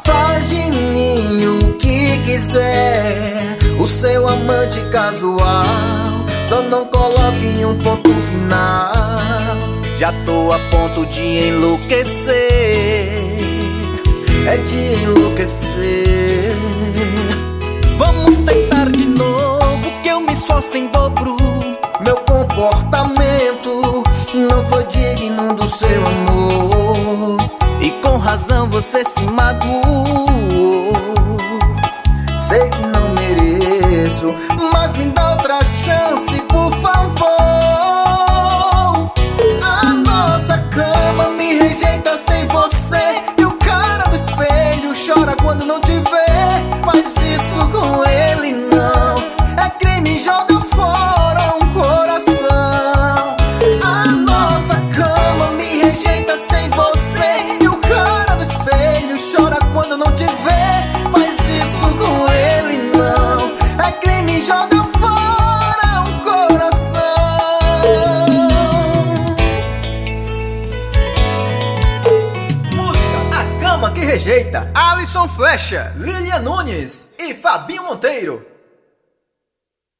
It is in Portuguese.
Faz de mim o que quiser, o seu amante casual. Só não coloque um ponto final. Já tô a ponto de enlouquecer. É de enlouquecer. Vamos tentar de novo, que eu me esforço em dobro. Meu comportamento não foi digno do seu amor, e com razão você se magoou. Sei que não mereço, mas me dá outra chance, por favor. A nossa cama me rejeita sem você, e o cara do espelho chora quando não te vê. Faz isso com ele não, é crime, joga fora um coração. A nossa cama me rejeita sem você, e o cara do espelho chora quando não te vê. Faz isso com ele não, é crime, joga fora um coração. Música A Cama que Rejeita, Alisson Flecha, Lilian Nunes e Fabinho Monteiro.